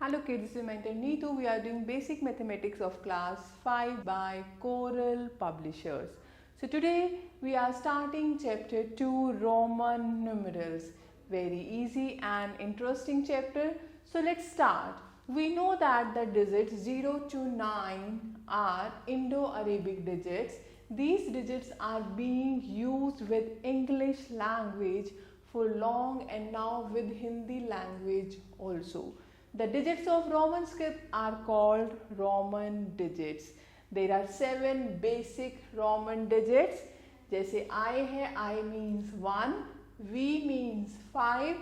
Hello kids, this is mentor Neetu. We are doing basic mathematics of class 5 by Coral Publishers. So today we are starting chapter 2 Roman numerals. Very easy and interesting chapter. So let's start. We know that the digits 0 to 9 are Indo-Arabic digits. These digits are being used with English language for long and now with Hindi language also. The digits of Roman script are called Roman digits. There are 7 basic Roman digits. जैसे I है, I means 1, V means 5,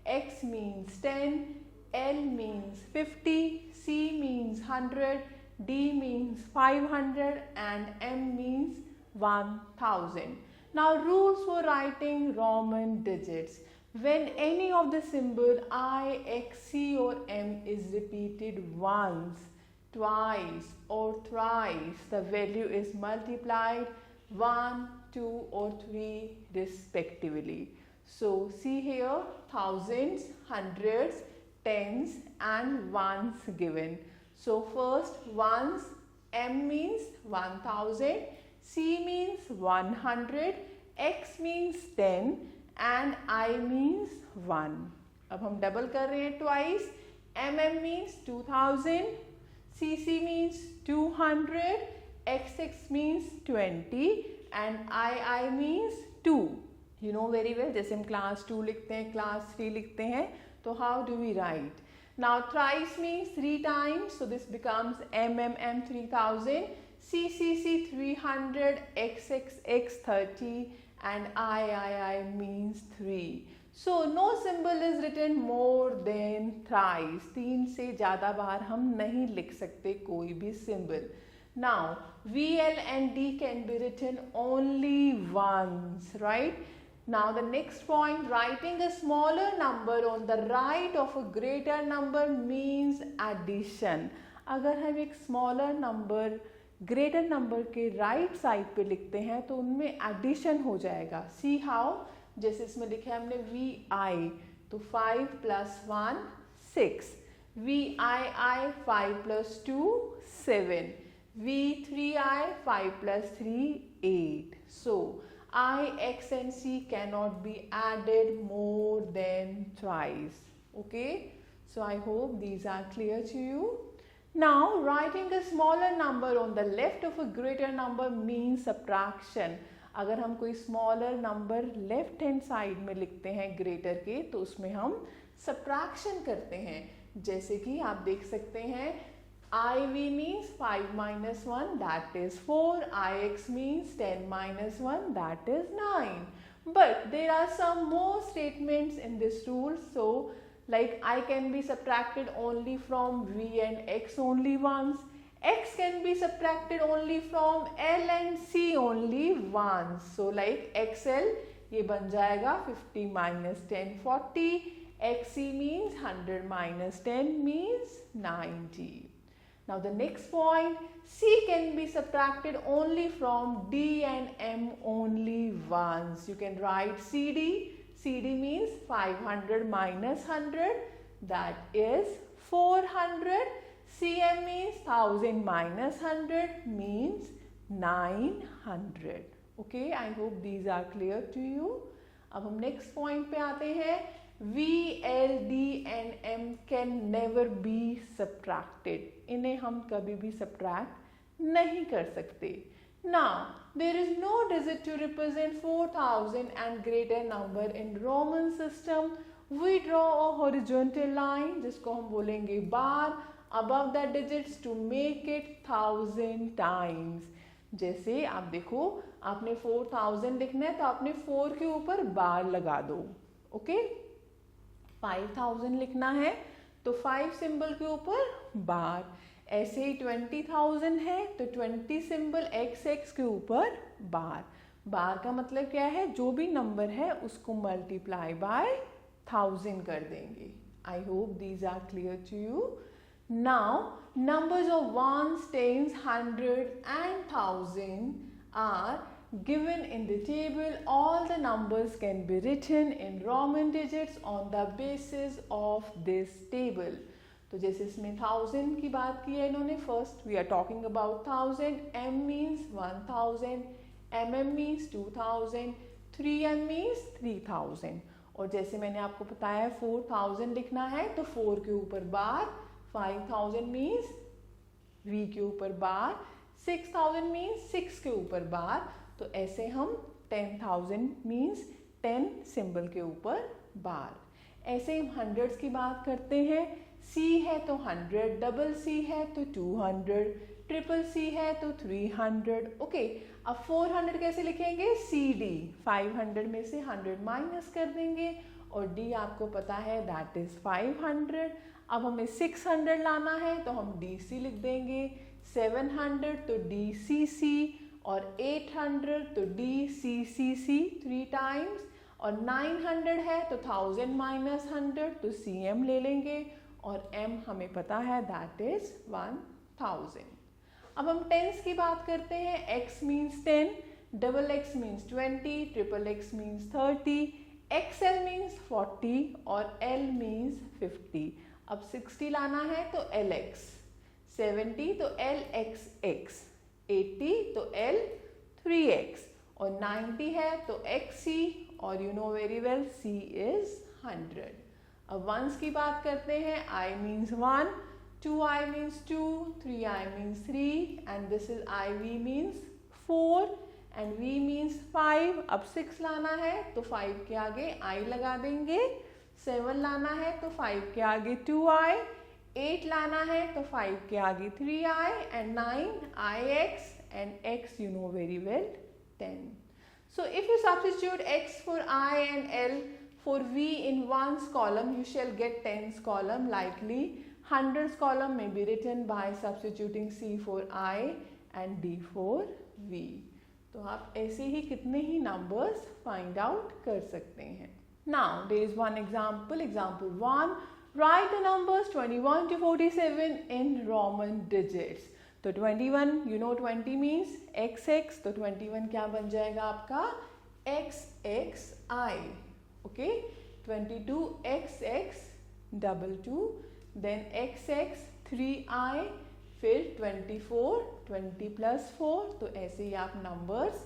X means 10, L means 50, C means 100, D means 500 and M means 1000. Now rules for writing Roman digits. When any of the symbol I, X, C or M is repeated once, twice or thrice, the value is multiplied 1, 2 or 3 respectively. So see here, thousands, hundreds, tens and ones given. So first ones, M means 1000, C means 100, X means 10 and I means 1. अब हम double कर रहे हैं twice. MM means 2000, CC means 200, XX means 20 and II means 2. You know very well, जैसे हम class 2 लिखते हैं, class 3 लिखते हैं, तो how do we write? Now thrice means 3 times, so this becomes MMM 3000, CCC 300, XXX 30 and I means 3. So no symbol is written more than thrice. 3 से ज़्यादा बार हम नहीं लिख सकते कोई भी symbol. Now VL and D can be written only once, right? Now the next point, writing a smaller number on the right of a greater number means addition. अगर हम एक smaller number ग्रेटर नंबर के right side पे लिखते हैं तो उनमें addition हो जाएगा. सी हाउ, जैसे इसमें लिखा है हमने वी आई, तो 5 + 1 6, we I 5 + 2 7, we 3i 5 + 3 8. So I, X and C cannot be added more than thrice. Okay, so I hope these are clear to you. Now writing a smaller number on the left of a greater number means subtraction. अगर हम कोई smaller number left hand side में लिखते हैं greater के, तो उसमें हम subtraction करते हैं. जैसे कि आप देख सकते हैं IV means 5 - 1, that is 4, IX means 10 - 1, that is 9. But there are some more statements in this rule. So like I can be subtracted only from V and X only once. X can be subtracted only from L and C only once. So like XL ये बन जाएगा 50 - 10 40. XC means 100 - 10 means 90. Now the next point, C can be subtracted only from D and M only once. You can write CD. CD means 500 - 100, that is 400. CM means 1000 - 100 means 900. Okay, I hope these are clear to you. अब हम next point पे आते हैं. V, L, D and M can never be subtracted. इन्हें हम कभी भी subtract नहीं कर सकते. Now, there is no digit to represent 4000 and greater number in Roman system. We draw a horizontal line, जिसको हम बोलेंगे bar, above the digits to make it 1000 times. जैसे आप देखो, आपने 4000 लिखना है तो आपने 4 के ऊपर बार लगा दो. ओके, 5000 लिखना है तो 5 सिंबल के ऊपर बार. ऐसे ही 20,000 है तो 20 सिंबल XX के ऊपर बार. बार का मतलब क्या है, जो भी नंबर है उसको मल्टीप्लाई बाय 1000 कर देंगे. I hope these are clear to you. Now numbers of 1s, 10s, 100 and 1000 are given in the table. All the numbers can be written in Roman digits on the basis of this table. तो जैसे इसमें 1000 की बात की है इन्होंने, first we are talking about 1000, m means 1000, mm means 2000, 3m means 3000। और जैसे मैंने आपको बताया है 4000 लिखना है तो 4 के ऊपर बार, 5000 मीन्स v के ऊपर बार, 6000 मीन्स 6 के ऊपर बार। तो ऐसे हम 10,000 मीन्स 10 सिंबल के ऊपर बार। ऐसे हम हंड्रेड्स की बात करते हैं, C है तो 100, डबल C है तो 200, ट्रिपल C है तो 300। ओके, अब 400 कैसे लिखेंगे? CD, 500 में से 100 माइनस कर देंगे और D आपको पता है दैट इज 500। अब हमें 600 लाना है तो हम DC लिख देंगे, 700 तो DCC और 800 तो DCCC 3 टाइम्स, और 900 है तो 1000 माइनस 100 तो CM ले लेंगे और M हमें पता है दैट इज 1000। अब हम टेंस की बात करते हैं, X means 10, double X means 20, triple X means 30, XL means 40 और L मीन्स 50। अब 60 लाना है तो LX, 70 तो LXX, 80 तो L 3X और 90 है तो XC और you know very well C is 100। अब वंस की बात करते हैं, I means 1, 2I means 2, 3I means 3 and this is IV means 4 and V means 5। अब 6 लाना है तो 5 के आगे I लगा देंगे, 7 लाना है तो 5 के आगे 2I, 8 लाना है तो 5 के आगे 3I and 9 IX and X you know very well 10. So if you substitute X for I and L for V in ones column, you shall get tens column. Likely hundreds column may be written by substituting C for I and D for V. तो आप ऐसे ही कितने ही numbers find out कर सकते हैं. Now there is one example. Example 1. Write the numbers 21 to 47 in Roman digits. तो 21, you know 20 means XX, तो 21 क्या बन जाएगा आपका? XXI. Okay, 22 XX, double 2, then XX 3I, फिर 24, 20 plus 4, तो ऐसे ही आप numbers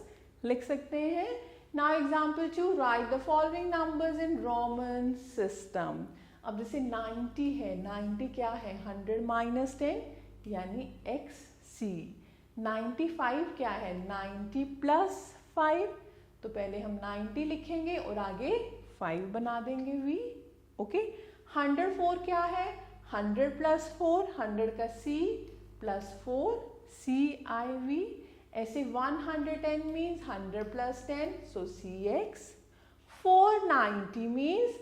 लिख सकते हैं. Now example 2, write the following numbers in Roman system. अब जैसे 90 है, 90 क्या है? 100 minus 10 यानी XC. 95 क्या है? 90 plus 5, तो पहले हम 90 लिखेंगे और आगे 5 बना देंगे V. ओके, 104 क्या है? 100 plus 4, 100 का C plus 4 CIV. ऐसे 110 means 100 plus 10, so CX. 490 means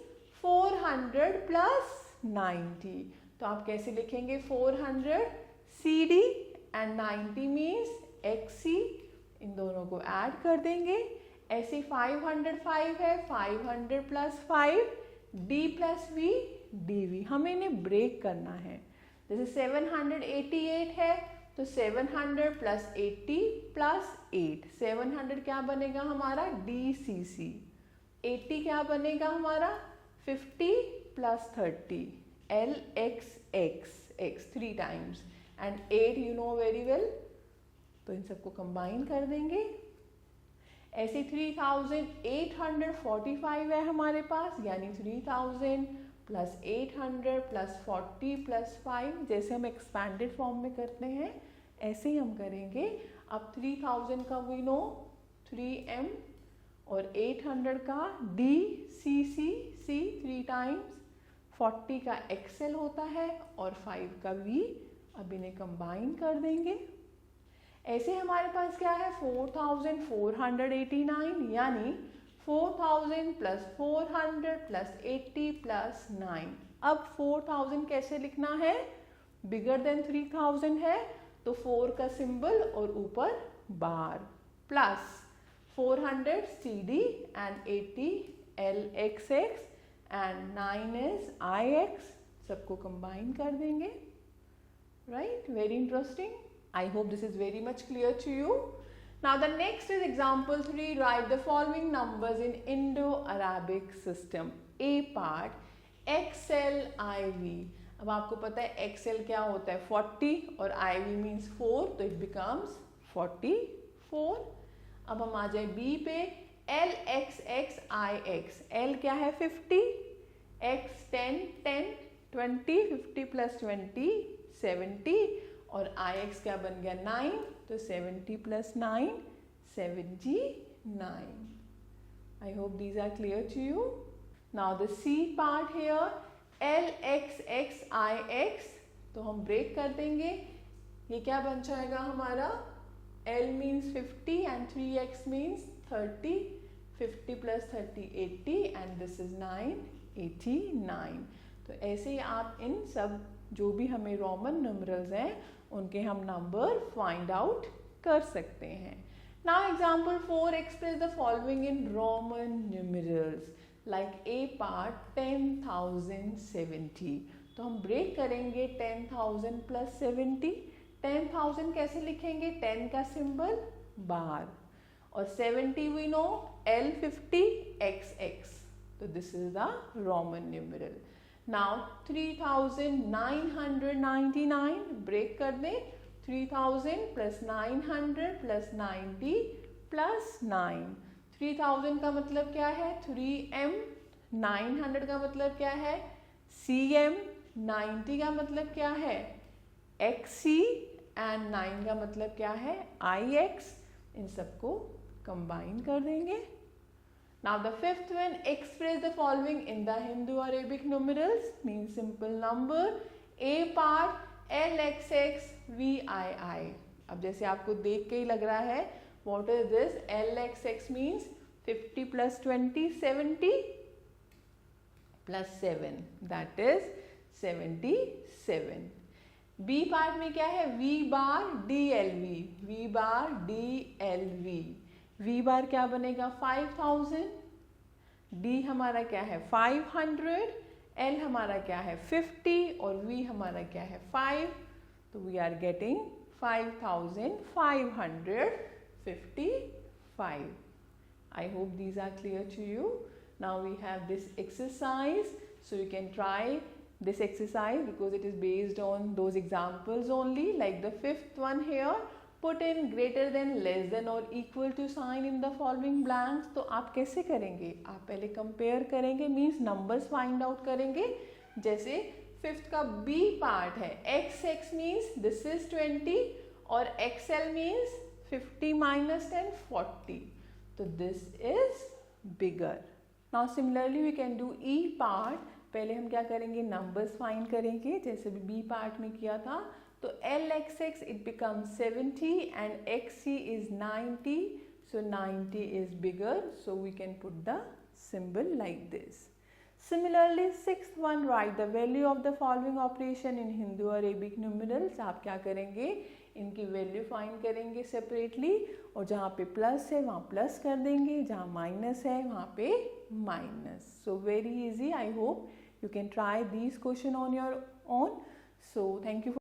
400 plus 90, तो आप कैसे लिखेंगे? 400 CD and 90 means XC, इन दोनों को ऐड कर देंगे. ऐसे 505 है, 500 plus 5 D plus V DV. हमें इन्हें ब्रेक करना है. जैसे 788 है तो 700 plus 80 plus 8, 700 क्या बनेगा हमारा? DCC. 80 क्या बनेगा हमारा? 50 plus 30 LXX, X 3 times and 8 you know very well, तो इन सबको कंबाइन कर देंगे. ऐसे 3845 है हमारे पास, यानी 3000 प्लस 800 प्लस 40 प्लस 5, जैसे हम एक्सपैंडेड फॉर्म में करते हैं ऐसे ही हम करेंगे. अब 3000 का वी नो 3m और 800 का DCCC 3 टाइम्स, 40 का XL होता है और 5 का V. अब इन्हें कंबाइन कर देंगे. ऐसे हमारे पास क्या है? 4489 यानी 4000 प्लस 400 प्लस 80 प्लस 9. अब 4000 कैसे लिखना है? बिगर देन 3000 है तो 4 का सिंबल और ऊपर बार plus 400 CD and 80 LXX and 9 is IX. सबको कंबाइन कर देंगे. Right? Very interesting. I hope this is very much clear to you. Now the next is example 3. Write the following numbers in Indo-Arabic system. A part XLIV. अब आपको पता है XL क्या होता है 40 और IV मीन्स 4, तो इट बिकम्स 44। अब हम आ जाए B पे, LXX IX, L क्या है 50, X 10 10 20, 50 प्लस 20 70 और IX क्या बन गया 9, तो 70 plus 9 79। I hope these are clear to you. Now the C part here, LXXIX, तो हम ब्रेक कर देंगे, ये क्या बन जाएगा हमारा, L means 50 and 3X means 30, 50 plus 30 80 and this is 9 89। तो ऐसे ही आप इन सब जो भी हमें रोमन न्यूमरल्स हैं उनके हम नंबर फाइंड आउट कर सकते हैं। Now example 4, express the following in Roman numerals like A part 10,070। तो हम ब्रेक करेंगे 10,000 प्लस 70। 10,000 कैसे लिखेंगे, 10 का सिंबल बार और 70 वी नो L50 XX, तो this is the Roman numeral. Now 3,999 break कर दें, 3000 प्लस 900 प्लस 90 प्लस 9। 3000 का मतलब क्या है 3M, 900 का मतलब क्या है CM, 90 का मतलब क्या है XC एंड 9 का मतलब क्या है IX। इन सबको कंबाइन कर देंगे। Now the fifth one, express the following in the Hindu-Arabic numerals, means simple number। A part LXX VII। अब जैसे आपको देख के ही लग रहा है what is this, LXX means 50 plus 20 70 plus 7, that is 77। B part में क्या है V bar DLV, V bar DLV। V बार क्या बनेगा 5000, D हमारा क्या है 500, L हमारा क्या है 50 और V हमारा क्या है 5, तो we are getting 5555। I hope these are clear to you. Now we have this exercise, so you can try this exercise because it is based on those examples only, like the fifth one here, put in greater than, less than or equal to sign in the following blanks। तो आप कैसे करेंगे, आप पहले compare करेंगे, means numbers find out करेंगे। जैसे fifth का B पार्ट है XX मीन्स दिस इज 20 और XL मीन्स 50 minus 10 40, तो this is bigger. Now similarly we can do E part. पहले हम क्या करेंगे नंबर्स फाइंड करेंगे जैसे भी B पार्ट में किया था, तो LXX it becomes 70 and XC is 90, so 90 is bigger, so we can put the symbol like this। Similarly sixth one, write the value of the following operation in Hindu-Arabic numerals। आप क्या करेंगे इनकी value find करेंगे separately और जहाँ पे plus है वहाँ प्लस कर देंगे, जहाँ माइनस है वहाँ पे minus. So very easy. I hope you can try these question on your own। So thank you for